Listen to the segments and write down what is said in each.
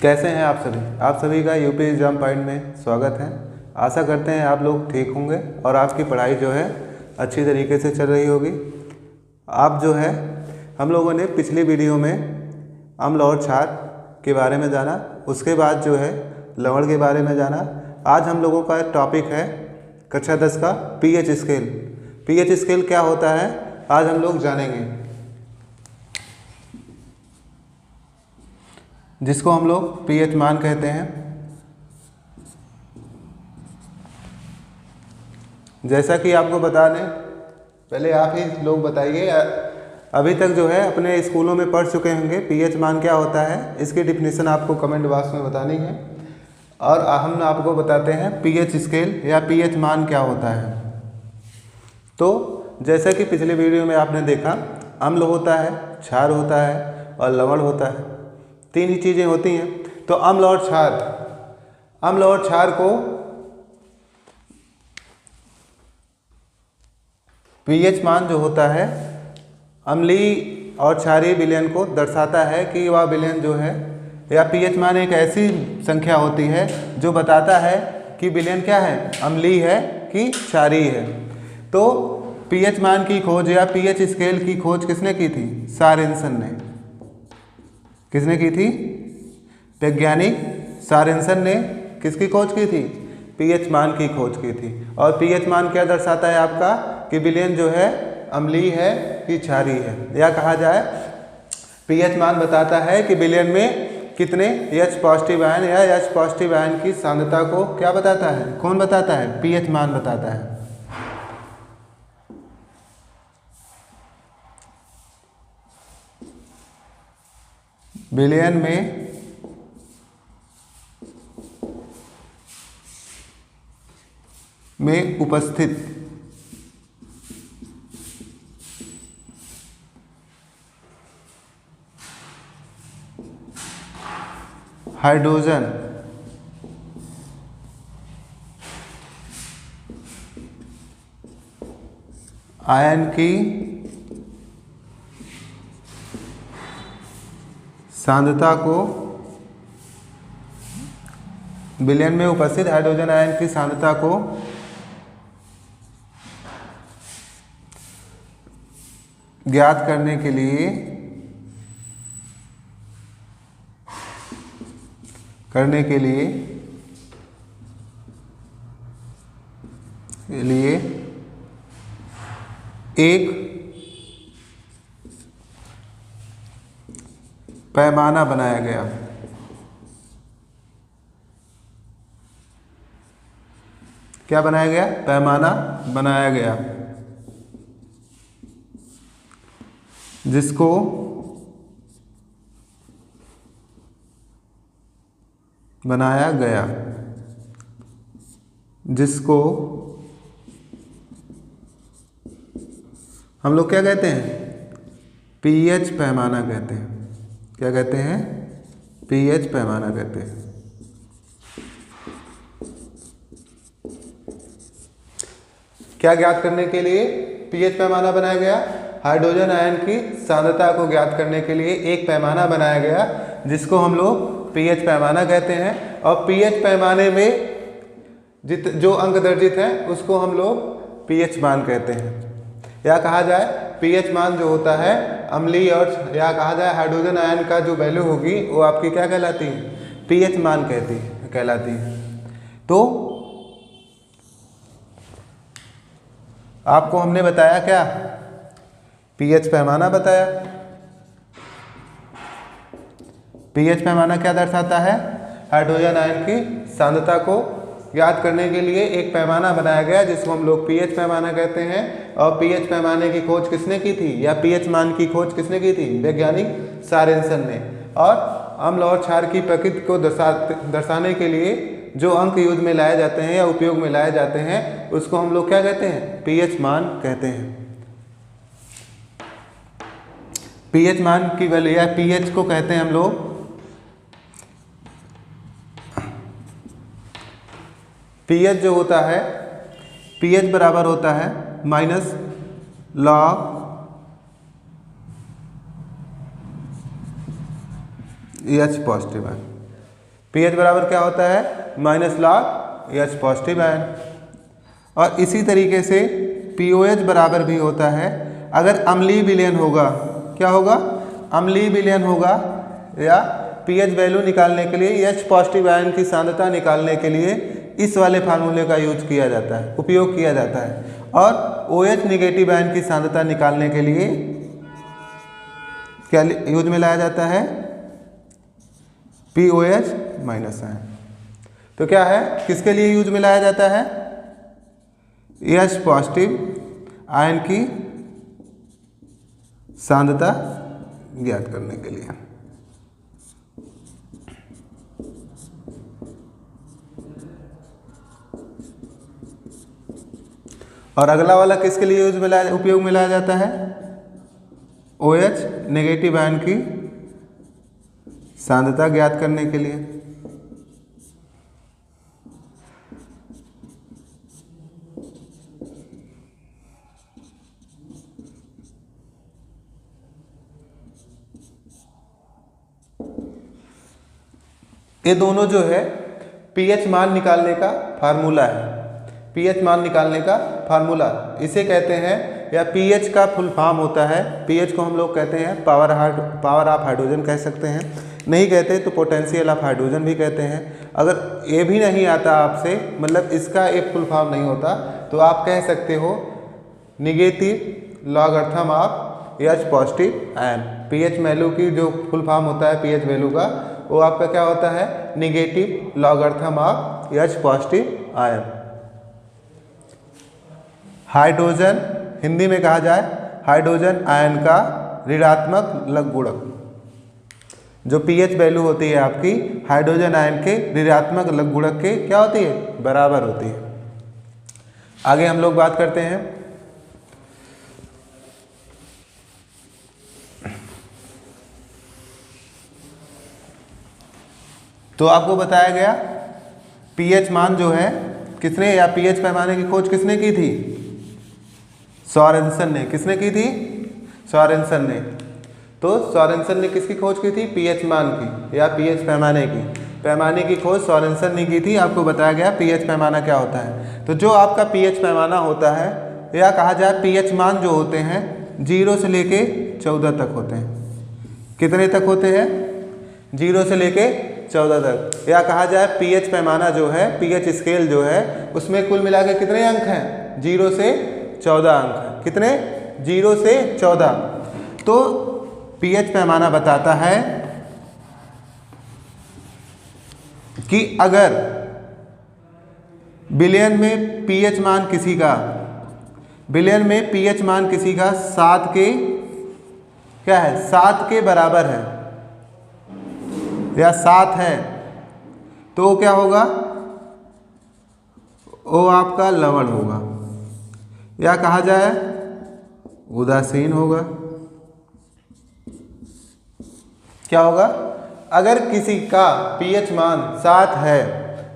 कैसे हैं आप सभी का यूपी एग्जाम पॉइंट में स्वागत है। आशा करते हैं आप लोग ठीक होंगे और आपकी पढ़ाई जो है अच्छी तरीके से चल रही होगी। आप जो है हम लोगों ने पिछली वीडियो में अम्ल और क्षार के बारे में जाना, उसके बाद जो है लवण के बारे में जाना। आज हम लोगों का टॉपिक है कक्षा 10 का पीएच स्केल। पीएच स्केल क्या होता है आज हम लोग जानेंगे, जिसको हम लोग पीएच मान कहते हैं। जैसा कि आपको बता दें, पहले आप ही लोग बताइए, अभी तक जो है अपने स्कूलों में पढ़ चुके होंगे पीएच मान क्या होता है। इसकी डिफिनीशन आपको कमेंट बॉक्स में बतानी है और हम आपको बताते हैं पीएच स्केल या पीएच मान क्या होता है। तो जैसा कि पिछले वीडियो में आपने देखा, अम्ल होता है, क्षार होता है और लवण होता है, तीन ही चीज़ें होती हैं। तो अम्ल और क्षार को पीएच मान जो होता है अम्लीय और क्षारीय विलयन को दर्शाता है कि वह विलयन जो है, या पीएच मान एक ऐसी संख्या होती है जो बताता है कि विलयन क्या है, अम्लीय है कि क्षारीय है। तो पीएच मान की खोज या पीएच स्केल की खोज किसने की थी? सॉरेनसन ने। किसने की थी? वैज्ञानिक सॉरेनसन ने किसकी खोज की थी? पीएच मान की खोज की थी। और पीएच मान क्या दर्शाता है आपका कि विलयन जो है अम्लीय है कि क्षारीय है, या कहा जाए पीएच मान बताता है कि विलयन में कितने H पॉजिटिव आयन या H पॉजिटिव आयन की सांद्रता को क्या बताता है? कौन बताता है? पीएच मान बताता है। विलयन में उपस्थित हाइड्रोजन आयन की सांद्रता को, विलयन में उपस्थित हाइड्रोजन आयन की सांद्रता को ज्ञात करने के लिए एक पैमाना बनाया गया। क्या बनाया गया? पैमाना बनाया गया, जिसको हम लोग क्या कहते हैं? पीएच पैमाना कहते हैं। क्या कहते हैं? पीएच पैमाना कहते हैं। क्या ज्ञात करने के लिए पीएच पैमाना बनाया गया? हाइड्रोजन आयन की सांद्रता को ज्ञात करने के लिए एक पैमाना बनाया गया, जिसको हम लोग पीएच पैमाना कहते हैं। और पीएच पैमाने में जो अंक दर्जित हैं उसको हम लोग पीएच मान कहते हैं। या कहा जाए पीएच मान जो होता है अम्लीय और, या कहा जाए हाइड्रोजन आयन का जो वैल्यू होगी वो आपकी क्या कहलाती है? पीएच मान कहलाती है। तो आपको हमने बताया क्या? पीएच पैमाना बताया। पीएच पैमाना क्या दर्शाता है? हाइड्रोजन आयन की सांद्रता को ज्ञात करने के लिए एक पैमाना बनाया गया, जिसको हम लोग पीएच पैमाना कहते हैं। और पीएच पैमाने की खोज किसने की थी, या पीएच मान की खोज किसने की थी? वैज्ञानिक सॉरेनसन ने। और अम्ल और क्षार की प्रकृति को दर्शाने के लिए जो अंक यूज में लाए जाते हैं या उपयोग में लाए जाते हैं, उसको हम लोग क्या कहते हैं? पीएच मान कहते हैं। पीएच मान की वैल्यू या पीएच को कहते हैं हम लोग, पीएच जो होता है, पीएच बराबर होता है minus log H positive ion. pH बराबर क्या होता है, minus log H positive ion. और इसी तरीके से POH बराबर भी होता है, अगर अम्लीय विलयन होगा, क्या होगा, अम्लीय विलयन होगा या pH वैल्यू निकालने के लिए H पॉजिटिव आयन की सांद्रता निकालने के लिए इस वाले फार्मूले का यूज किया जाता है, उपयोग किया जाता है। और OH निगेटिव आयन की सांद्रता निकालने के लिए क्या यूज में लाया जाता है, POH माइनस आयन। तो क्या है, किसके लिए यूज में लाया जाता है, H पॉजिटिव आयन की सांद्रता ज्ञात करने के लिए। और अगला वाला किसके लिए यूज में लाया, उपयोग में लाया जाता है, OH नेगेटिव आयन की सांद्रता ज्ञात करने के लिए। ये दोनों जो है pH मान निकालने का फार्मूला है, pH मान निकालने का फार्मूला इसे कहते हैं, या pH का फुल फॉर्म होता है, pH को हम लोग कहते हैं पावर ऑफ हाइड्रोजन कह सकते हैं, नहीं कहते तो पोटेंशियल ऑफ हाइड्रोजन भी कहते हैं। अगर ये भी नहीं आता आपसे, मतलब इसका एक फुल फॉर्म नहीं होता, तो आप कह सकते हो negative logarithm of H positive ion. pH value की जो फुल फॉर्म होता है pH वैल्यू का, वो आपका क्या होता है, negative logarithm of H positive ion. Hydrogen Hindi में कहा जाए हाइड्रोजन आयन का ऋणात्मक लघु गुणक, जो pH वैल्यू होती है आपकी हाइड्रोजन आयन के ऋणात्मक लघु गुणक के क्या होती है, बराबर होती है। आगे हम लोग बात करते हैं, तो आपको बताया गया pH मान जो है किसने, या pH पैमाने की खोज किसने की थी, सोरेनसन ने। किसने की थी, सोरेनसन ने। तो सोरेनसन ने किसकी खोज की थी, pH मान की या pH पैमाने की। पैमाने की खोज सोरेनसन ने की थी। आपको बताया गया pH पैमाना क्या होता है। तो जो आपका pH पैमाना होता है, या कहा जाए pH मान जो होते हैं 0 से लेके 14 तक होते हैं। कितने तक होते हैं, 0 से लेके 14 तक। या कहा जाए pH पैमाना जो है, pH स्केल जो है, उसमें कुल मिला के कितने अंक हैं, 0 से 14 अंक हैं। कितने, 0 से 14। तो pH पैमाना बताता है कि अगर विलयन में pH मान किसी का, विलयन में pH मान किसी का 7 के क्या है, 7 के बराबर है या 7 है, तो क्या होगा, वो आपका लवण होगा, या कहा जाए उदासीन होगा। क्या होगा, अगर किसी का pH मान 7 है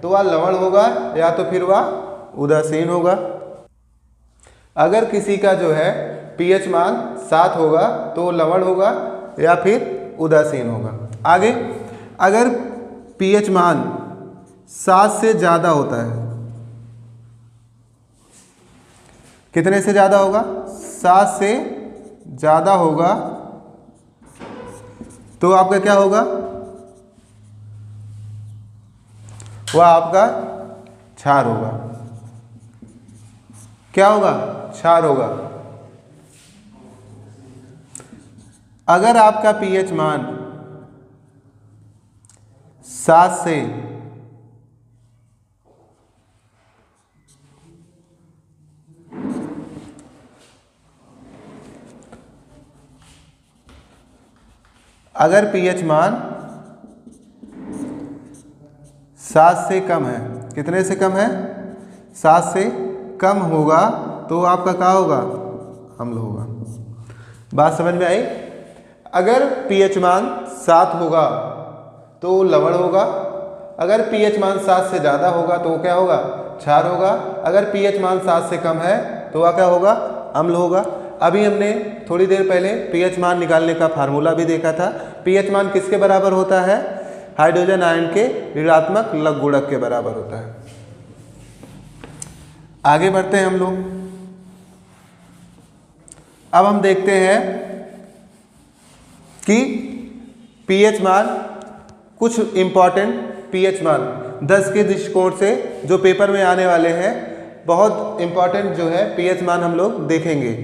तो वह लवण होगा, या तो फिर वह उदासीन होगा। अगर किसी का जो है pH मान 7 होगा तो वो लवण होगा या फिर उदासीन होगा। आगे, अगर pH मान 7 से ज़्यादा होता है, कितने से ज़्यादा होगा, 7 से ज़्यादा होगा, तो आपका क्या होगा, वह आपका क्षार होगा। क्या होगा, क्षार होगा। अगर आपका pH मान 7 से अगर pH मान 7 से कम है, कितने से कम है, 7 से कम होगा, तो आपका क्या होगा, अम्ल होगा। बात समझ में आई। अगर pH मान 7 होगा तो लवण होगा, अगर pH मान 7 से ज़्यादा होगा तो क्या होगा, क्षार होगा। अगर pH मान 7 से कम है तो वह क्या होगा, अम्ल होगा। अभी हमने थोड़ी देर पहले pH मान निकालने का फार्मूला भी देखा था। pH मान किसके बराबर होता है, हाइड्रोजन आयन के ऋणात्मक लघु गुणक के बराबर होता है। आगे बढ़ते हैं हम लोग। अब हम देखते हैं कि पीएच मान, कुछ इंपॉर्टेंट पीएच मान 10 के दृष्टिकोण से जो पेपर में आने वाले हैं, बहुत इंपॉर्टेंट जो है पीएच मान हम लोग देखेंगे।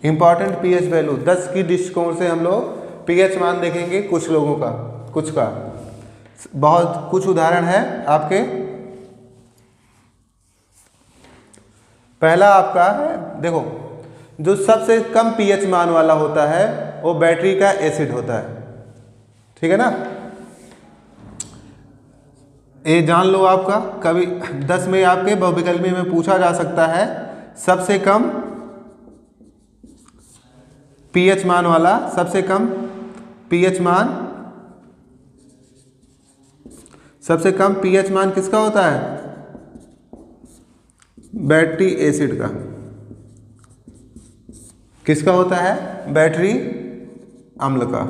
इंपॉर्टेंट पीएच वैल्यू 10 की दृष्टिकोण से हम लोग पीएच मान देखेंगे, कुछ लोगों का, कुछ का, बहुत कुछ उदाहरण है आपके। पहला आपका है, देखो, जो सबसे कम पीएच मान वाला होता है वो बैटरी का एसिड होता है, ठीक है ना। ये जान लो, आपका कभी 10 में आपके बहुविकल्पी में पूछा जा सकता है सबसे कम पीएच मान वाला, सबसे कम पीएच मान, सबसे कम पीएच मान किसका होता है? बैटरी एसिड का। किसका होता है? बैटरी अम्ल का।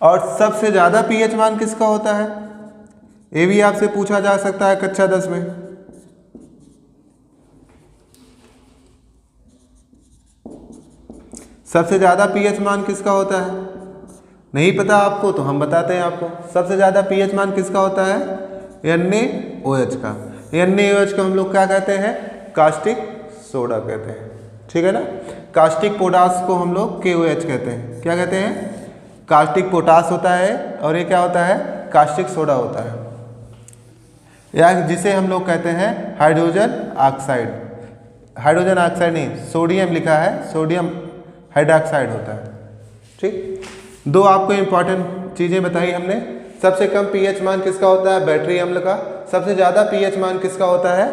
और सबसे ज्यादा पीएच मान किसका होता है? ये भी आपसे पूछा जा सकता है कक्षा 10 में। सबसे ज्यादा पीएच मान किसका होता है? नहीं पता आपको तो हम बताते हैं आपको। सबसे ज्यादा पीएच मान किसका होता है? NaOH का। NaOH को हम लोग क्या कहते हैं? कास्टिक सोडा कहते हैं, ठीक है ना। कास्टिक पोटास को हम लोग KOH कहते हैं। क्या कहते हैं? कास्टिक पोटास होता है, और ये क्या होता है? कास्टिक सोडा होता है, या जिसे हम लोग कहते हैं हाइड्रोजन ऑक्साइड। हाइड्रोजन ऑक्साइड नहीं, सोडियम लिखा है, सोडियम हाइड्रोक्साइड होता है, ठीक। दो आपको इंपॉर्टेंट चीज़ें बताई हमने। सबसे कम पीएच मान किसका होता है? बैटरी अम्ल का। सबसे ज़्यादा पीएच मान किसका होता है?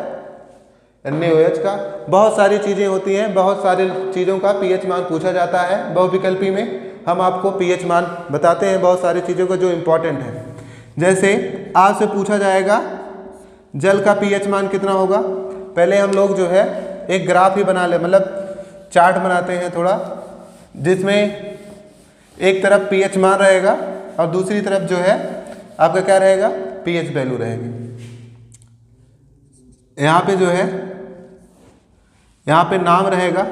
NaOH का। बहुत सारी चीज़ें होती हैं, बहुत सारी चीज़ों का पीएच मान पूछा जाता है बहुविकल्पी में। हम आपको पीएच मान बताते हैं बहुत सारी चीज़ों का जो इम्पोर्टेंट है। जैसे आपसे पूछा जाएगा जल का पीएच मान कितना होगा। पहले हम लोग जो है एक ग्राफ ही बना ले, मतलब चार्ट बनाते हैं थोड़ा, जिसमें एक तरफ पीएच मान रहेगा और दूसरी तरफ जो है आपका क्या रहेगा? पीएच वैल्यू रहेगी। यहाँ पे जो है, यहाँ पे नाम रहेगा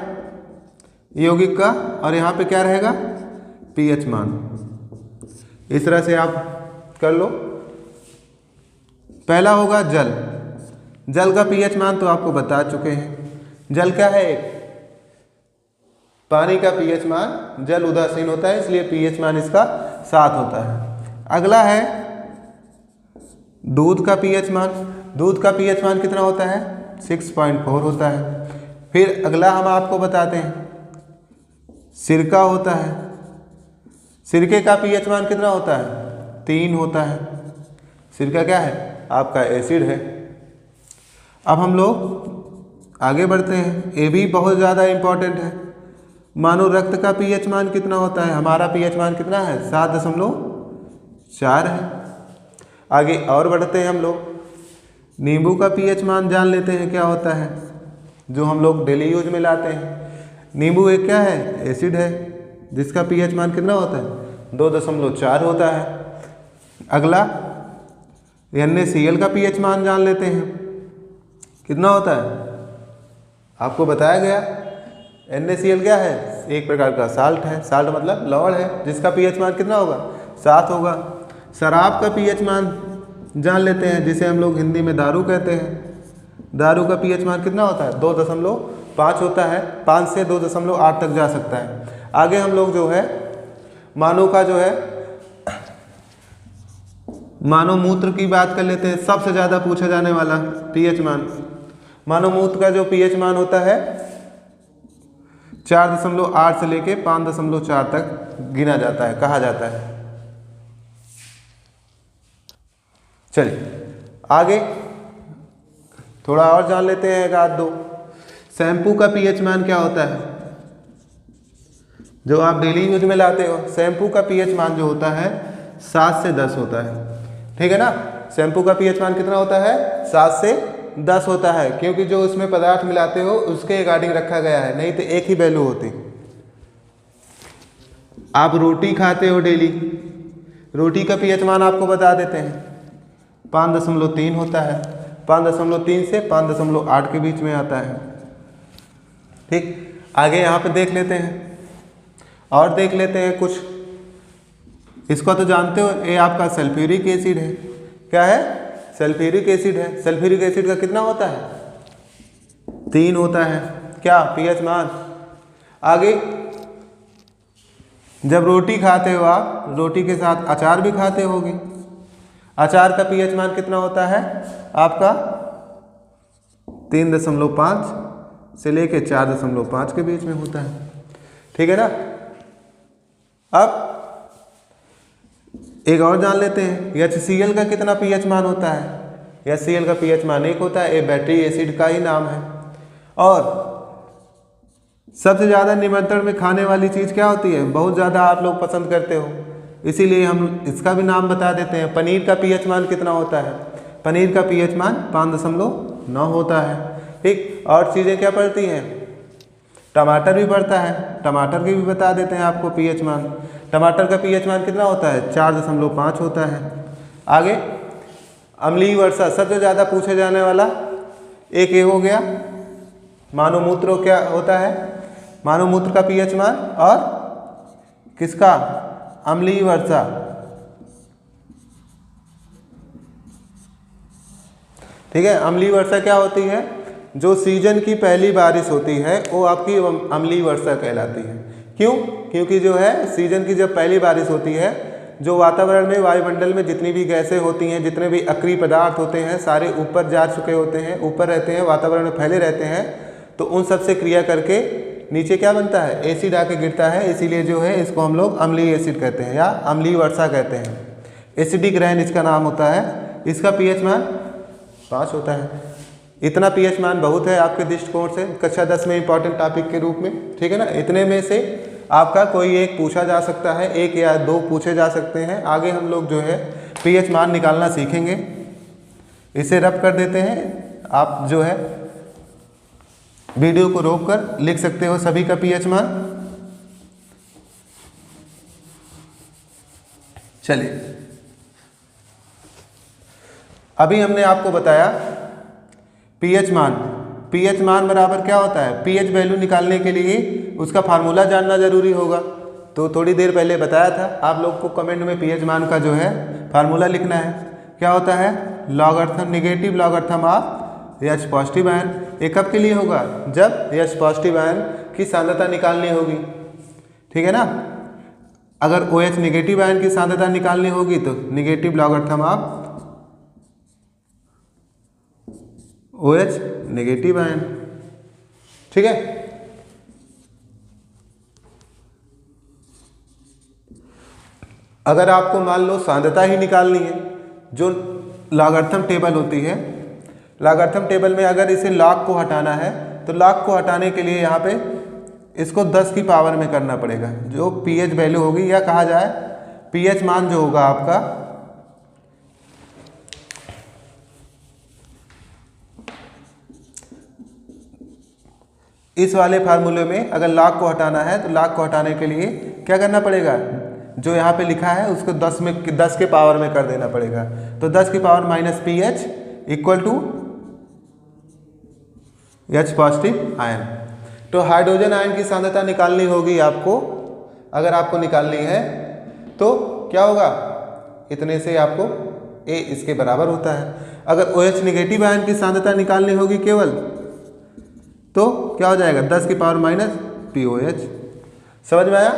यौगिक का, और यहाँ पे क्या रहेगा? पीएच मान। इस तरह से आप कर लो। पहला होगा जल। जल का पीएच मान तो आपको बता चुके हैं। जल क्या है? पानी का पीएच मान, जल उदासीन होता है इसलिए पीएच मान इसका 7 होता है। अगला है दूध का पीएच मान। दूध का पीएच मान कितना होता है? 6.4 होता है। फिर अगला हम आपको बताते हैं सिरका होता है। सिरके का पीएच मान कितना होता है? 3 होता है। सिरका क्या है? आपका एसिड है। अब हम लोग आगे बढ़ते हैं, ये भी बहुत ज़्यादा इम्पोर्टेंट है। मानो रक्त का पीएच मान कितना होता है? हमारा पीएच मान कितना है? 7.4 है। आगे और बढ़ते हैं हम लोग। नींबू का पीएच मान जान लेते हैं क्या होता है, जो हम लोग डेली यूज में लाते हैं। नींबू एक क्या है? एसिड है, जिसका पीएच मान कितना होता है? 2.4 होता है। अगला NaCl का पीएच मान जान लेते हैं, कितना होता है? आपको बताया गया NaCl क्या है? एक प्रकार का साल्ट है। साल्ट मतलब लवण है, जिसका पीएच मान कितना होगा? 7 होगा। शराब का पीएच मान जान लेते हैं, जिसे हम लोग हिंदी में दारू कहते हैं। दारू का पीएच मान कितना होता है? 2.5 होता है। 5 से 2.8 तक जा सकता है। आगे हम लोग जो है मानव का जो है मानव मूत्र की बात कर लेते हैं। सबसे ज़्यादा पूछा जाने वाला पीएच मान। मानव मूत्र का जो पीएच मान होता है 4.8 से लेके 5.4 तक गिना जाता है, कहा जाता है। चलिए आगे थोड़ा और जान लेते हैं, एक आध दो। शैम्पू का पीएच मान क्या होता है? जो आप डेली यूज में लाते हो, शैम्पू का पीएच मान जो होता है 7 से 10 होता है, ठीक है ना। शैम्पू का पीएच मान कितना होता है? 7 से 10 होता है, क्योंकि जो उसमें पदार्थ मिलाते हो उसके अकॉर्डिंग रखा गया है, नहीं तो एक ही वैल्यू होती। आप रोटी खाते हो डेली, रोटी का पीएच मान आपको बता देते हैं 5.3 होता है, 5.3 से 5.8 के बीच में आता है, ठीक। आगे यहाँ पे देख लेते हैं और देख लेते हैं कुछ। इसको तो जानते हो, ये आपका सल्फ्यूरिक एसिड है। क्या है? सल्फ्यूरिक एसिड है। सल्फ्यूरिक एसिड का कितना होता है? 3 होता है। क्या पीएच मान? आगे जब रोटी खाते हो आप, रोटी के साथ अचार भी खाते होगे, अचार का पीएच मान कितना होता है आपका? 3.5 से लेके 4.5 के बीच में होता है, ठीक है ना। अब एक और जान लेते हैं, HCl का कितना पीएच मान होता है? HCl का पीएच मान 1 होता है। ये बैटरी एसिड का ही नाम है। और सबसे ज़्यादा निमंत्रण में खाने वाली चीज़ क्या होती है? बहुत ज़्यादा आप लोग पसंद करते हो, इसीलिए हम इसका भी नाम बता देते हैं। पनीर का पीएच मान कितना होता है? पनीर का पीएच मान 5.9 होता है, ठीक। और चीज़ें क्या पड़ती हैं? टमाटर भी पड़ता है, टमाटर की भी बता देते हैं आपको पीएच मान। टमाटर का पीएच मान कितना होता है? 4.5 होता है। आगे अम्लीय वर्षा, सबसे ज़्यादा पूछे जाने वाला एक ये हो गया। मानव मूत्र क्या होता है? मानव मूत्र का पीएच मान, और किसका? अम्लीय वर्षा, ठीक है। अम्लीय वर्षा क्या होती है? जो सीजन की पहली बारिश होती है वो आपकी अम्लीय वर्षा कहलाती है। क्यों? क्योंकि जो है सीजन की जब पहली बारिश होती है, जो वातावरण में, वायुमंडल में जितनी भी गैसें होती हैं, जितने भी अक्रिय पदार्थ होते हैं, सारे ऊपर जा चुके होते हैं, ऊपर रहते हैं, वातावरण में फैले रहते हैं। तो उन सब से क्रिया करके नीचे क्या बनता है? एसिड आके गिरता है। इसीलिए जो है इसको हम लोग अम्लीय एसिड कहते हैं या अम्लीय वर्षा कहते हैं। एसिडिक रेन इसका नाम होता है। इसका पीएच मान 5 होता है। इतना पीएच मान बहुत है आपके दृष्टिकोण से, कक्षा 10 में इंपॉर्टेंट टॉपिक के रूप में, ठीक है ना। इतने में से आपका कोई एक पूछा जा सकता है, 1 या 2 पूछे जा सकते हैं। आगे हम लोग जो है पीएच मान निकालना सीखेंगे। इसे रब कर देते हैं। आप जो है वीडियो को रोककर लिख सकते हो सभी का पीएच मान। चलिए, अभी हमने आपको बताया पीएच मान। पीएच मान बराबर क्या होता है? पीएच वैल्यू निकालने के लिए उसका फार्मूला जानना जरूरी होगा। तो थोड़ी देर पहले बताया था आप लोग को, कमेंट में पीएच मान का जो है फार्मूला लिखना है। क्या होता है? Logarithm, negative logarithm of H positive ion. ये कब के लिए होगा? जब H पॉजिटिव आयन की सांद्रता निकालनी होगी, ठीक है ना। अगर OH नेगेटिव आयन की सांद्रता निकालनी होगी तो negative logarithm of OH negative ion, ठीक है। अगर आपको मान लो सांद्रता ही निकालनी है, जो लॉगरिथम टेबल होती है, लॉगरिथम टेबल में अगर इसे लॉग को हटाना है तो लॉग को हटाने के लिए यहाँ पे इसको 10 की पावर में करना पड़ेगा। जो पीएच वैल्यू होगी, या कहा जाए पीएच मान जो होगा आपका, इस वाले फार्मूले में अगर लॉग को हटाना है तो लॉग को हटाने के लिए क्या करना पड़ेगा? जो यहाँ पे लिखा है उसको 10 के पावर में कर देना पड़ेगा। तो 10 की power minus pH equal to H positive ion. तो हाइड्रोजन आयन की सांद्रता निकालनी होगी आपको। अगर आपको निकालनी है तो क्या होगा? इतने से आपको A इसके बराबर होता है। अगर OH नेगेटिव आयन की सांद्रता निकालनी होगी केवल, तो क्या हो जाएगा? 10 की पावर माइनस POH। समझ में आया?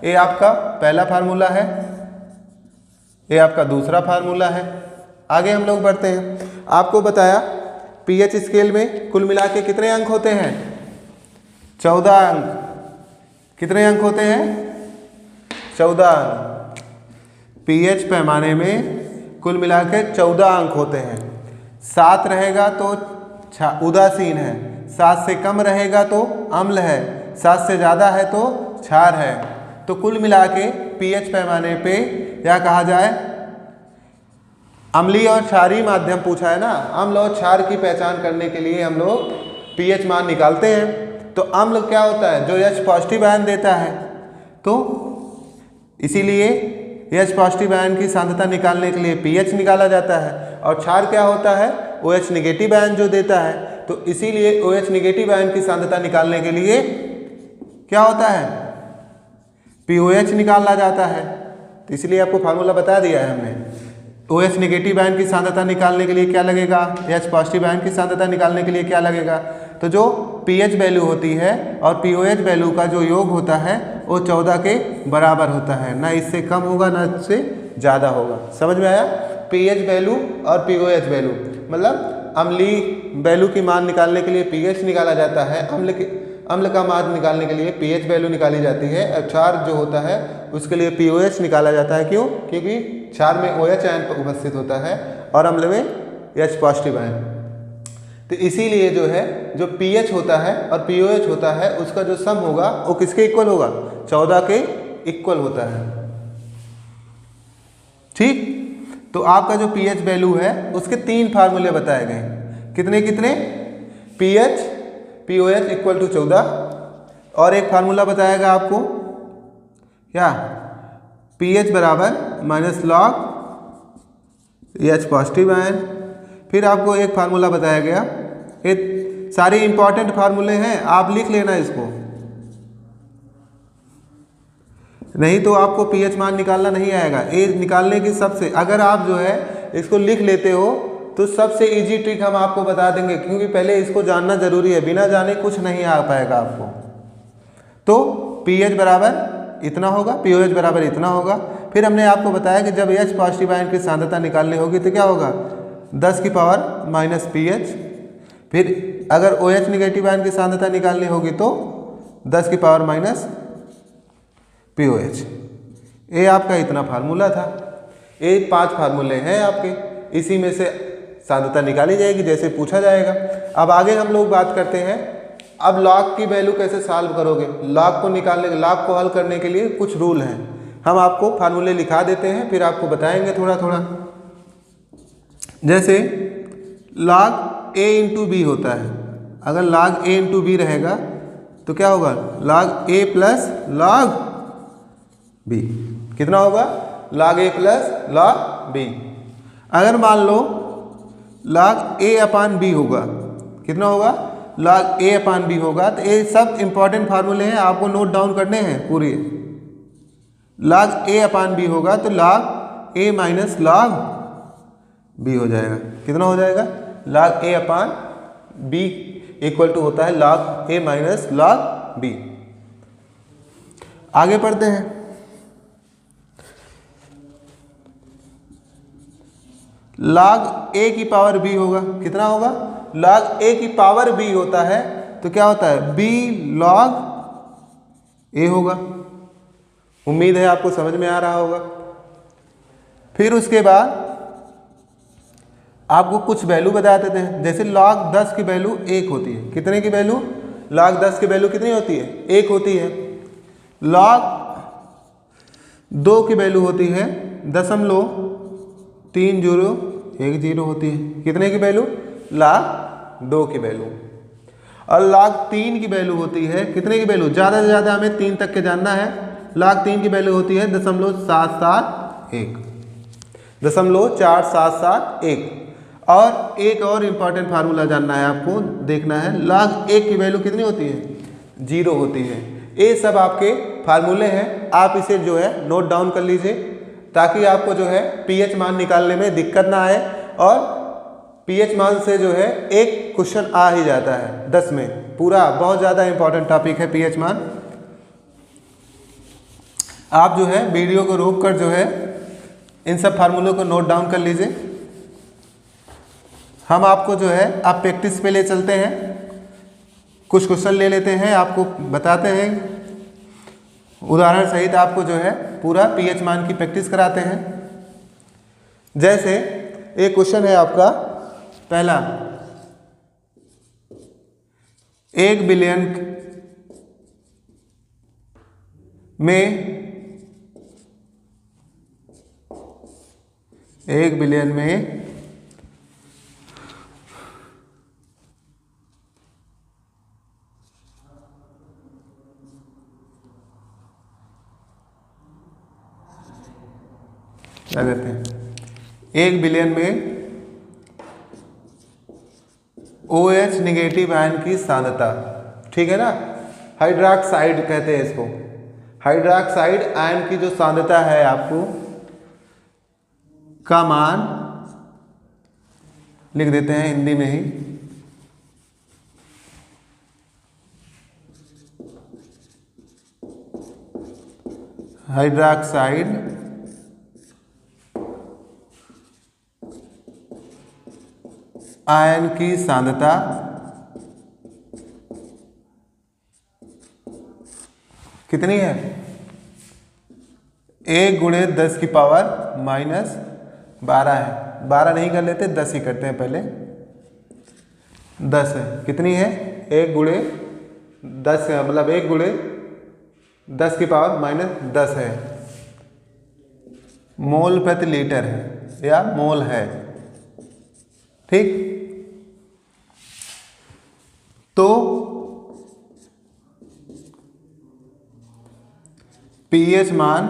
ये आपका पहला फार्मूला है, ये आपका दूसरा फार्मूला है। आगे हम लोग बढ़ते हैं। आपको बताया पीएच स्केल में कुल मिला के कितने अंक होते हैं? 14 अंक। कितने अंक होते हैं? 14 अंक। पीएच पैमाने में कुल मिला के 14 अंक होते हैं। 7 रहेगा तो उदासीन है, 7 से कम रहेगा तो अम्ल है, 7 से ज़्यादा है तो क्षार है। तो कुल मिला के पीएच पैमाने पे या कहा जाए अम्लीय और क्षारीय माध्यम पूछा है ना, अम्ल और क्षार की पहचान करने के लिए हम लोग पीएच मान निकालते हैं। तो अम्ल क्या होता है, जो H पॉजिटिव आयन देता है, तो इसीलिए H पॉजिटिव आयन की सांद्रता निकालने के लिए पीएच निकाला जाता है। और क्षार क्या होता है, OH निगेटिव आयन जो देता है, तो इसीलिए OH निगेटिव आयन की सांद्रता निकालने के लिए क्या होता है, POH निकाला जाता है। तो इसलिए आपको फार्मूला बता दिया है हमने। OH निगेटिव आयन की सांद्रता निकालने के लिए क्या लगेगा, H पॉजिटिव आयन की सांद्रता निकालने के लिए क्या लगेगा, तो जो pH वैल्यू होती है और POH वैल्यू का जो योग होता है वो 14 के बराबर होता है, ना इससे कम होगा ना इससे ज़्यादा होगा। समझ में आया? pH वैल्यू और POH वैल्यू मतलब अम्लीय वैल्यू की मान निकालने के लिए pH निकाला जाता है, अम्ल का मान निकालने के लिए pH वैल्यू निकाली जाती है, और क्षार जो होता है उसके लिए POH निकाला जाता है। क्यों? क्योंकि क्षार में OH आयन उपस्थित होता है और अम्ल में H पॉजिटिव आयन। तो इसीलिए जो है जो pH होता है और POH होता है उसका जो सम होगा वो किसके इक्वल होगा, 14 के इक्वल होता है। ठीक, तो आपका जो pH वैल्यू है उसके 3 फार्मूले बताए गए। कितने कितने? pH POH इक्वल टू 14, और एक फार्मूला बताएगा आपको क्या, pH बराबर minus log H positive ion. फिर आपको एक फार्मूला बताया गया, ये सारे इंपॉर्टेंट फार्मूले हैं, आप लिख लेना इसको, नहीं तो आपको pH मान निकालना नहीं आएगा। ये निकालने की सबसे, अगर आप जो है इसको लिख लेते हो तो सबसे इजी ट्रिक हम आपको बता देंगे, क्योंकि पहले इसको जानना जरूरी है, बिना जाने कुछ नहीं आ पाएगा आपको। तो pH बराबर इतना होगा, POH बराबर इतना होगा। फिर हमने आपको बताया कि जब H पॉजिटिव आयन की सांद्रता निकालनी होगी तो क्या होगा, 10 की पावर माइनस pH। फिर अगर OH निगेटिव आयन की सांद्रता निकालनी होगी तो 10 की पावर माइनस POH। ये आपका इतना फार्मूला था। ये 5 फार्मूले हैं आपके, इसी में से सांद्रता निकाली जाएगी जैसे पूछा जाएगा। अब आगे हम लोग बात करते हैं, अब लॉग की वैल्यू कैसे सॉल्व करोगे। लॉग को निकालने, लॉग को हल करने के लिए कुछ रूल हैं, हम आपको फार्मूले लिखा देते हैं फिर आपको बताएंगे थोड़ा थोड़ा। जैसे लॉग A इंटू बी होता है, अगर लॉग A इंटू बी रहेगा तो क्या होगा, log A plus log B। कितना होगा, log A plus log B। अगर मान लो log A अपान B होगा, कितना होगा, log A अपान B होगा। तो ये सब इंपॉर्टेंट फार्मूले हैं, आपको नोट डाउन करने हैं पूरे। log A अपान B होगा तो log A minus log B हो जाएगा। कितना हो जाएगा, log A upon B equal to होता है log A minus log B। आगे पढ़ते हैं, log A की पावर B होगा, कितना होगा, log A की पावर B होता है तो क्या होता है, B log A होगा। उम्मीद है आपको समझ में आ रहा होगा। फिर उसके बाद आपको कुछ वैल्यू बता देते हैं, जैसे log 10 की वैल्यू 1 होती है। कितने की वैल्यू, log 10 की वैल्यू कितनी होती है, 1 होती है। log 2 की वैल्यू होती है 0.3010 होती है। कितने की वैल्यू, log 2 की वैल्यू। और log 3 की वैल्यू होती है, कितने की वैल्यू, ज़्यादा से ज़्यादा हमें 3 तक के जानना है। log 3 की वैल्यू होती है 0.4771। और एक और इम्पॉर्टेंट फार्मूला जानना है आपको, देखना है, log 1 की वैल्यू कितनी होती है, 0 होती है। ये सब आपके फार्मूले हैं, आप इसे जो है नोट डाउन कर लीजिए ताकि आपको जो है pH मान निकालने में दिक्कत ना आए। और pH मान से जो है एक क्वेश्चन आ ही जाता है 10 में, पूरा बहुत ज़्यादा इंपॉर्टेंट टॉपिक है pH मान। आप जो है वीडियो को रोक कर जो है इन सब फार्मूलों को नोट डाउन कर लीजिए। हम आपको जो है आप प्रैक्टिस पे ले चलते हैं, कुछ क्वेश्चन ले लेते हैं, आपको बताते हैं, उदाहरण सहित आपको जो है पूरा pH मान की प्रैक्टिस कराते हैं। जैसे एक क्वेश्चन है आपका पहला, 1 बिलियन में 1 बिलियन में क्या कहते हैं, 1 बिलियन में OH निगेटिव आयन की सांद्रता, ठीक है ना, हाइड्रॉक्साइड कहते हैं इसको, हाइड्रॉक्साइड आयन की जो सांद्रता है आपको का मान लिख देते हैं हिंदी में ही, हाइड्रॉक्साइड आयन की सांद्रता कितनी है, 1 × 10⁻⁻12 है। 12 नहीं कर लेते, 10 ही करते हैं पहले। 10 है, कितनी है, 1 × 10 है, मतलब 1 × 10⁻⁻10 है, मोल प्रति लीटर है या मोल है, ठीक। तो पीएच मान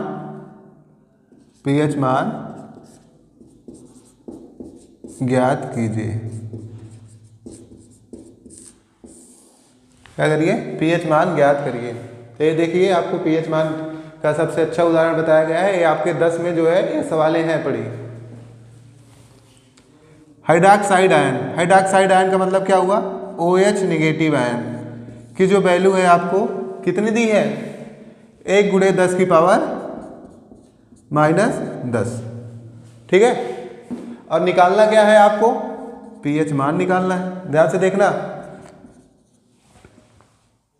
ज्ञात कीजिए। क्या करिए, पीएच मान ज्ञात करिए। तो ये देखिए आपको पीएच मान का सबसे अच्छा उदाहरण बताया गया है, ये आपके 10 में जो है ये सवालें हैं पढ़ी। हाइड्रॉक्साइड आयन, हाइड्रॉक्साइड आयन का मतलब क्या हुआ, OH निगेटिव आयन की जो वैल्यू है आपको कितनी दी है, 1 × 10⁻⁻10, ठीक है। और निकालना क्या है आपको, पीएच मान निकालना है। ध्यान से देखना,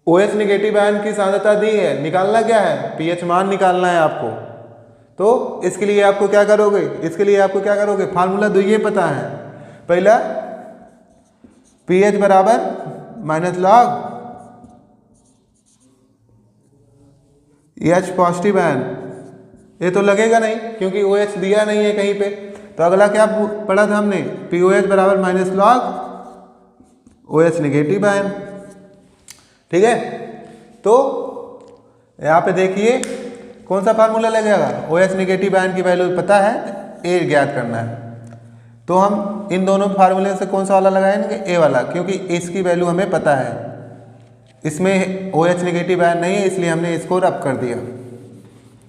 OH निगेटिव आयन की सांद्रता दी है, निकालना क्या है, पीएच मान निकालना है आपको। तो इसके लिए आपको क्या करोगे, फार्मूला तो ये पता है, पहला pH बराबर -log H पॉजिटिव आयन, ये तो लगेगा नहीं क्योंकि OH दिया नहीं है कहीं पे। तो अगला क्या पढ़ा था हमने, POH बराबर -log OH निगेटिव आयन, ठीक है। तो यहाँ पे देखिए कौन सा फार्मूला लगेगा, OH निगेटिव आयन की वैल्यू पता है, A ज्ञात करना है। तो हम इन दोनों फार्मूले से कौन सा वाला लगाएंगे, A वाला, क्योंकि इसकी वैल्यू हमें पता है, इसमें OH निगेटिव आयन नहीं है, इसलिए हमने इसको रब कर दिया।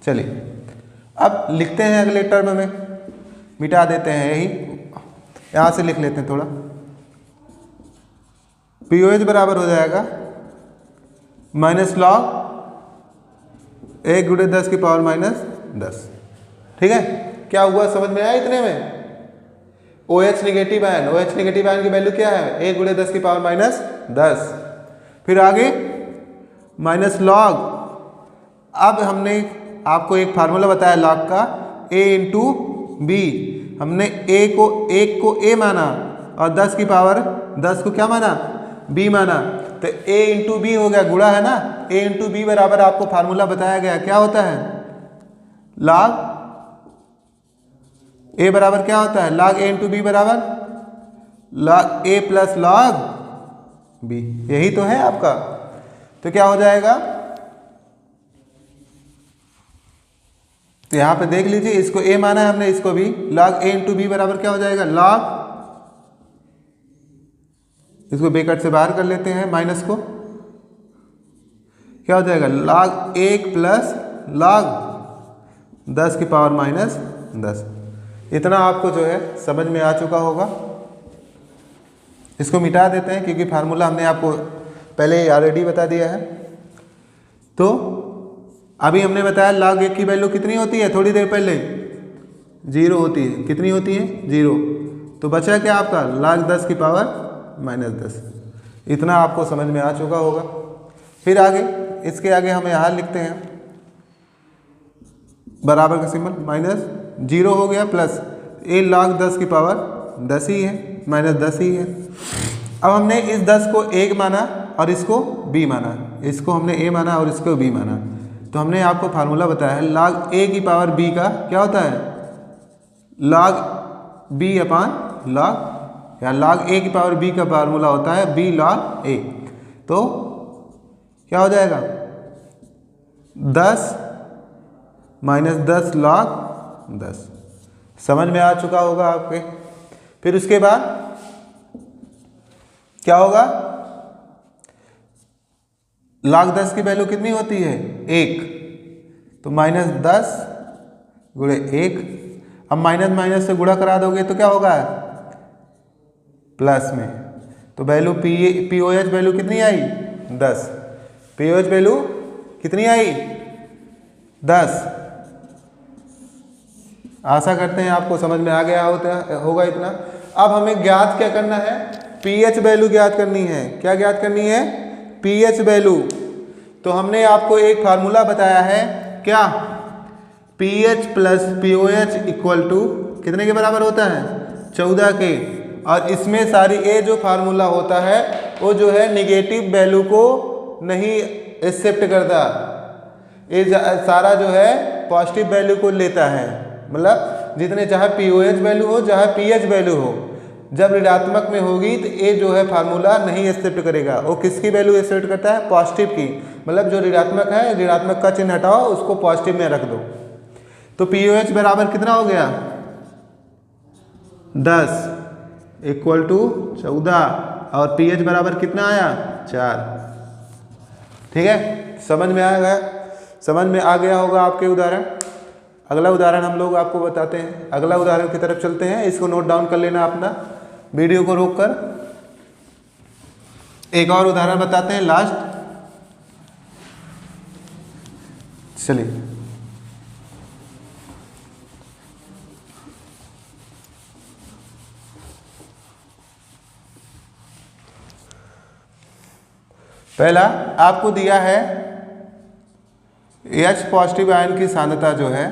चलिए अब लिखते हैं अगले टर्म में, मिटा देते हैं, यही यहाँ से लिख लेते हैं थोड़ा। POH बराबर हो जाएगा -log 1 × 10⁻⁻10, ठीक है। क्या हुआ, समझ में आया इतने में। OH निगेटिव आयन की वैल्यू क्या है, 1 × 10⁻⁻10। फिर आगे -log, अब हमने आपको एक फार्मूला बताया log का, A × B, हमने एक को A माना और 10 को क्या माना, B माना, तो A × B हो गया, गुणा है ना। A × B बराबर आपको फार्मूला बताया गया, क्या होता है, log A बराबर क्या होता है, log A × B बराबर log A + log B, यही तो है आपका। तो क्या हो जाएगा, तो यहां पे देख लीजिए, इसको A माना है हमने, इसको भी, log A × B बराबर क्या हो जाएगा, log, इसको ब्रैकेट से बाहर कर लेते हैं, माइनस को, क्या हो जाएगा, log 1 + log 10⁻⁻10। इतना आपको जो है समझ में आ चुका होगा। इसको मिटा देते हैं क्योंकि फार्मूला हमने आपको पहले ऑलरेडी बता दिया है। तो अभी हमने बताया log 1 की वैल्यू कितनी होती है, थोड़ी देर पहले 0 होती है, कितनी होती है, 0। तो बचा क्या आपका, log 10⁻⁻10। इतना आपको समझ में आ चुका होगा। फिर आगे, इसके आगे हम यहाँ लिखते हैं बराबर का सिंबल, -0 हो गया, प्लस A log 10⁻10 ही है, -10 ही है। अब हमने इस 10 को 1 माना और इसको B माना, इसको हमने A माना और इसको B माना। तो हमने आपको फार्मूला बताया है log A की पावर B का क्या होता है, log बी अपान लॉग, या log a की पावर b का फार्मूला होता है b log a। तो क्या हो जाएगा 10 माइनस 10 log 10। समझ में आ चुका होगा आपके। फिर उसके बाद क्या होगा, log 10 की वैल्यू कितनी होती है 1, तो माइनस 10 गुणे 1। अब माइनस माइनस से गुणा करा दोगे तो क्या होगा प्लस में, तो value P O H value कितनी आई 10, पी ओ एच वैल्यू कितनी आई 10। आशा करते हैं आपको समझ में आ गया होगा इतना। अब हमें ज्ञात क्या करना है, पीएच वैल्यू ज्ञात करनी है। क्या ज्ञात करनी है, पीएच वैल्यू। तो हमने आपको एक फार्मूला बताया है, क्या pH plus pOH equal to कितने के बराबर होता है 14 के। और इसमें सारी ए जो फार्मूला होता है वो जो है निगेटिव वैल्यू को नहीं एक्सेप्ट करता, ये सारा जो है पॉजिटिव वैल्यू को लेता है। मतलब जितने चाहे पीओएच वैल्यू हो चाहे पीएच वैल्यू हो, जब ऋणात्मक में होगी तो ये जो है फार्मूला नहीं एक्सेप्ट करेगा। वो किसकी वैल्यू एक्सेप्ट करता है, पॉजिटिव की। मतलब जो ऋणात्मक है, ऋणात्मक का चिन्ह हटाओ, उसको पॉजिटिव में रख दो। तो पीओएच बराबर कितना हो गया 10 इक्वल टू 14, और पीएच बराबर कितना आया 4। ठीक है, समझ में आ गया, समझ में आ गया होगा आपके उदाहरण। अगला उदाहरण हम लोग आपको बताते हैं, अगला उदाहरण की तरफ चलते हैं। इसको नोट डाउन कर लेना अपना, वीडियो को रोककर। एक और उदाहरण बताते हैं लास्ट। चलिए, पहला आपको दिया है H पॉजिटिव आयन की सांद्रता जो है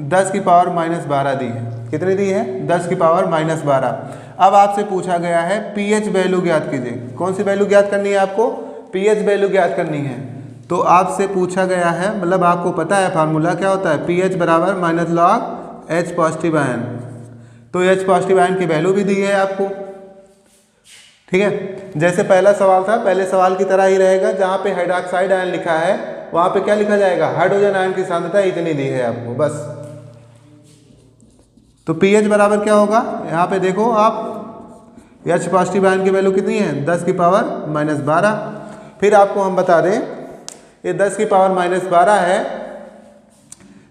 10 की पावर माइनस 12 दी है। कितनी दी है 10 की पावर माइनस 12। अब आपसे पूछा गया है पीएच वैल्यू ज्ञात कीजिए। कौन सी वैल्यू ज्ञात करनी है आपको, पीएच वैल्यू ज्ञात करनी है। तो आपसे पूछा गया है, मतलब आपको पता है फार्मूला क्या होता है, पीएच बराबर minus log H positive ion. तो H पॉजिटिव आयन की वैल्यू भी दी है आपको। ठीक है, जैसे पहला सवाल था, पहले सवाल की तरह ही रहेगा। जहाँ पे हाइड्रोक्साइड आयन लिखा है वहाँ पे क्या लिखा जाएगा, हाइड्रोजन आयन की सांद्रता इतनी दी है आपको बस। तो पीएच बराबर क्या होगा, यहाँ पे देखो आप, H पॉजिटिव आयन की वैल्यू कितनी है 10 की पावर माइनस 12। फिर आपको हम बता दें ये 10 की पावर माइनस 12 है,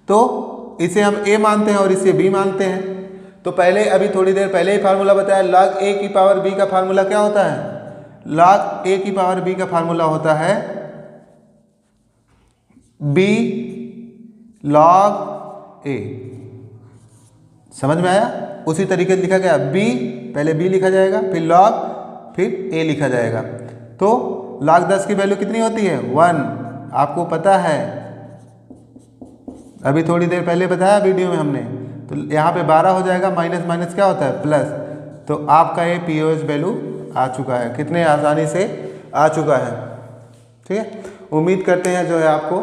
तो इसे हम A मानते हैं और इसे B मानते हैं। तो पहले अभी थोड़ी देर पहले ही फार्मूला बताया, log A की पावर B का फार्मूला क्या होता है, log A की पावर B का फार्मूला होता है B log A। समझ में आया, उसी तरीके से लिखा गया, B पहले B लिखा जाएगा, फिर log, फिर A लिखा जाएगा। तो log 10 की वैल्यू कितनी होती है 1, आपको पता है, अभी थोड़ी देर पहले बताया वीडियो में हमने। तो यहाँ पे 12 हो जाएगा, माइनस माइनस क्या होता है प्लस। तो आपका ये पीओएच वैल्यू आ चुका है, कितने आसानी से आ चुका है। ठीक है, उम्मीद करते हैं जो है आपको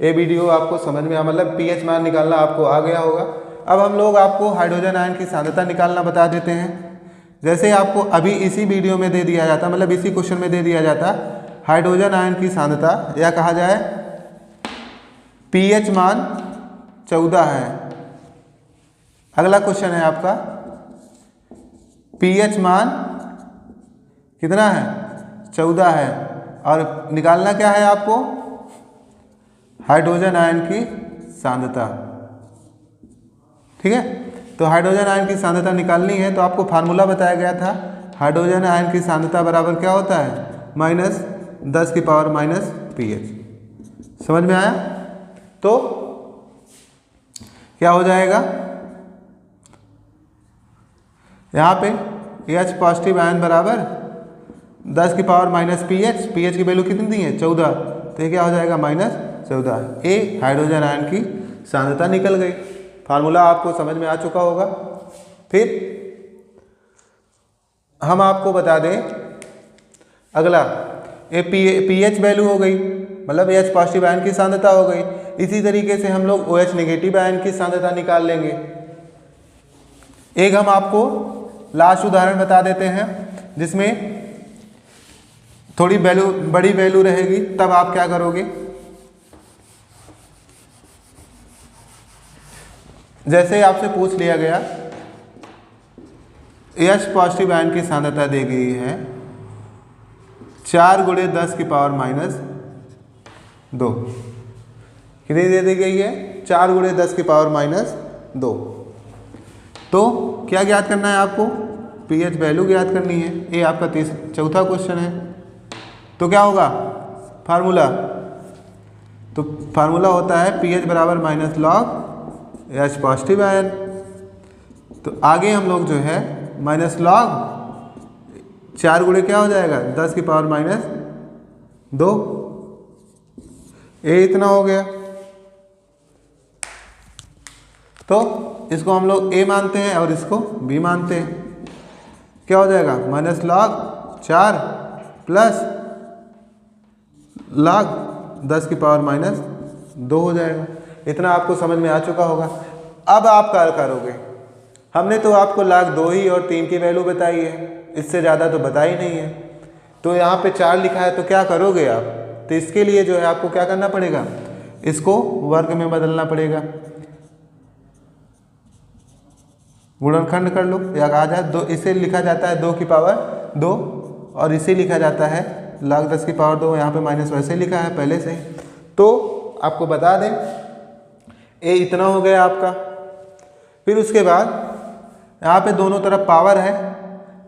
ये वीडियो आपको समझ में मतलब पीएच मान निकालना आपको आ गया होगा। अब हम लोग आपको हाइड्रोजन आयन की सांद्रता निकालना बता देते हैं। जैसे आपको अभी इसी वीडियो में दे दिया जाता, मतलब इसी क्वेश्चन में दे दिया जाता, हाइड्रोजन आयन की सांद्रता, या कहा जाए पीएच मान 14 है। अगला क्वेश्चन है आपका, पीएच मान कितना है 14 है, और निकालना क्या है आपको, हाइड्रोजन आयन की सांद्रता। ठीक है, तो हाइड्रोजन आयन की सांद्रता निकालनी है, तो आपको फार्मूला बताया गया था, हाइड्रोजन आयन की सांद्रता बराबर क्या होता है माइनस 10 की पावर माइनस पीएच। समझ में आया, तो क्या हो जाएगा, यहाँ पे H पॉजिटिव आयन बराबर 10 की पावर माइनस पीएच, पीएच की वैल्यू कितनी दी है 14, तो ये क्या हो जाएगा माइनस 14। ए हाइड्रोजन आयन की सांद्रता निकल गई। फार्मूला आपको समझ में आ चुका होगा। फिर हम आपको बता दें अगला, ये पीएच वैल्यू हो गई, मतलब H पॉजिटिव आयन की सांद्रता हो गई। इसी तरीके से हम लोग OH नेगेटिव आयन की सांद्रता निकाल लेंगे। एक हम आपको लास्ट उदाहरण बता देते हैं जिसमें थोड़ी बड़ी वैल्यू रहेगी, तब आप क्या करोगे। जैसे आपसे पूछ लिया गया H पॉजिटिव आयन की सांद्रता दी गई है 4 × 10⁻⁻²। कितनी दे दी गई है? 4 × 10⁻²। तो क्या ज्ञात करना है आपको? pH वैल्यू ज्ञात करनी है। ये आपका चौथा क्वेश्चन है। तो क्या होगा फार्मूला? तो फार्मूला होता है pH बराबर -log H पॉजिटिव आयन। तो आगे हम लोग जो है -log 4 गुणे क्या हो जाएगा 10⁻²। ये इतना हो गया। तो इसको हम लोग A मानते हैं और इसको B मानते हैं। क्या हो जाएगा -log 4 प्लस log 10⁻² हो जाएगा। इतना आपको समझ में आ चुका होगा। अब आप क्या करोगे? हमने तो आपको log 2 ही और 3 की वैल्यू बताई है, इससे ज़्यादा तो बताई नहीं है। तो यहाँ पे 4 लिखा है, तो क्या करोगे आप? तो इसके लिए जो है आपको क्या करना पड़ेगा, इसको वर्ग में बदलना पड़ेगा। गुणनखंड कर लो, या कहा जाए दो, इसे लिखा जाता है 2 की पावर 2 और इसे लिखा जाता है log 10 की पावर 2। यहाँ पे माइनस वैसे लिखा है पहले से ही। तो आपको बता दें ए इतना हो गया आपका। फिर उसके बाद यहाँ पे दोनों तरफ पावर है,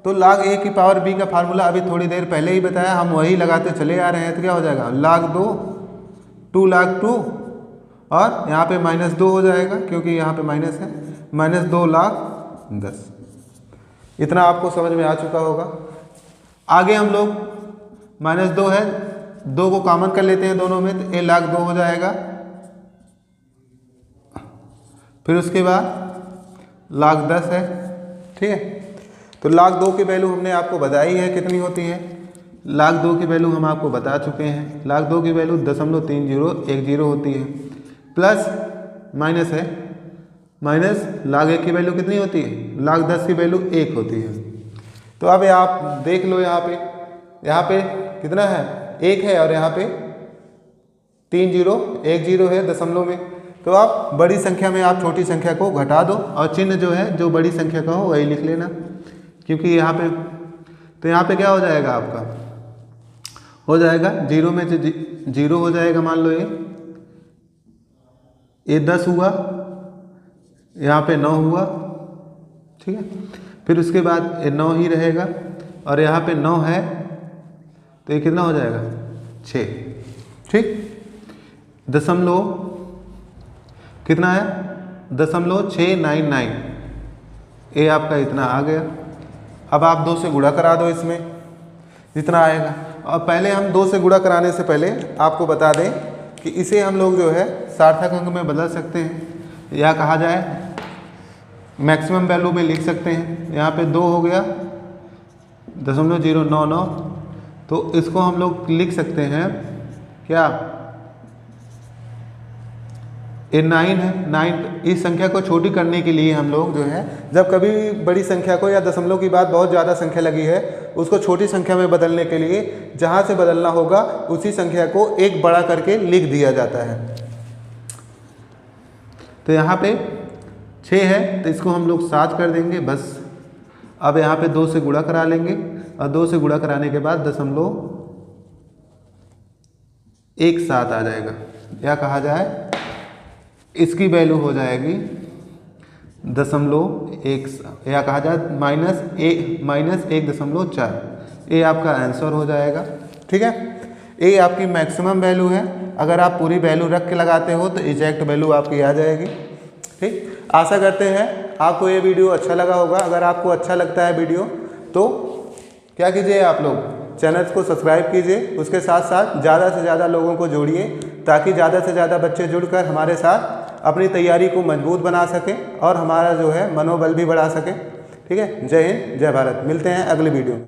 तो log a की पावर b का फार्मूला अभी थोड़ी देर पहले ही बताया, हम वही लगाते चले आ रहे हैं। तो क्या हो जाएगा log 2 log 2 और यहाँ पे -2 हो जाएगा क्योंकि यहाँ पे माइनस है, -2 log 10। इतना आपको समझ में आ चुका होगा। आगे हम लोग -2 है, 2 को कॉमन कर लेते हैं दोनों में, तो a log 2 हो जाएगा। फिर उसके बाद log 10 है, ठीक है। तो log 2 की वैल्यू हमने आपको बताई है कितनी होती है। log 2 की वैल्यू हम आपको बता चुके हैं। log 2 की वैल्यू 0.3010 होती है, प्लस माइनस है, माइनस log 1 की वैल्यू कितनी होती है, log 10 की वैल्यू 1 होती है। तो अब आप देख लो, यहाँ पे कितना है 1 है और यहाँ पे 3 0 1 0 है दशमलव में। तो आप बड़ी संख्या में आप छोटी संख्या को घटा दो और चिन्ह जो है जो बड़ी संख्या का हो वही लिख लेना, क्योंकि यहाँ पे तो यहाँ पे क्या हो जाएगा आपका, हो जाएगा 0 में 0 हो जाएगा। मान लो ये 10 हुआ, यहाँ पे 9 हुआ, ठीक है। फिर उसके बाद ये 9 ही रहेगा और यहाँ पे 9 है, तो ये कितना हो जाएगा 6, ठीक। दशमलव कितना है 0.699, ये आपका इतना आ गया। अब आप 2 से गुणा करा दो, इसमें जितना आएगा। और पहले हम 2 से गुणा कराने से पहले आपको बता दें कि इसे हम लोग जो है सार्थक अंक में बदल सकते हैं, या कहा जाए मैक्सिमम वैल्यू में लिख सकते हैं। यहाँ पे 2 हो गया 0.099, तो इसको हम लोग लिख सकते हैं क्या, ये 9 है। 9 इस संख्या को छोटी करने के लिए हम लोग जो है, जब कभी बड़ी संख्या को या दशमलव की बात बहुत ज़्यादा संख्या लगी है, उसको छोटी संख्या में बदलने के लिए जहाँ से बदलना होगा उसी संख्या को एक बड़ा करके लिख दिया जाता है। तो यहाँ पे 6 है, तो इसको हम लोग 7 कर देंगे बस। अब यहाँ पे 2 से गुणा करा लेंगे और 2 से गुणा कराने के बाद 0.17 आ जाएगा, या कहा जाए इसकी वैल्यू हो जाएगी 0.1, या कहा जाए -1.4। ये आपका आंसर हो जाएगा, ठीक है। ये आपकी मैक्सिमम वैल्यू है। अगर आप पूरी वैल्यू रख के लगाते हो तो एग्जैक्ट वैल्यू आपकी आ जाएगी, ठीक। आशा करते हैं आपको ये वीडियो अच्छा लगा होगा। अगर आपको अच्छा लगता है वीडियो तो क्या कीजिए, आप लोग चैनल को सब्सक्राइब कीजिए, उसके साथ साथ ज़्यादा से ज़्यादा लोगों को जोड़िए, ताकि ज़्यादा से ज़्यादा बच्चे जुड़कर हमारे साथ अपनी तैयारी को मजबूत बना सकें और हमारा जो है मनोबल भी बढ़ा सकें, ठीक है। जय हिंद, जय भारत। मिलते हैं अगली वीडियो में।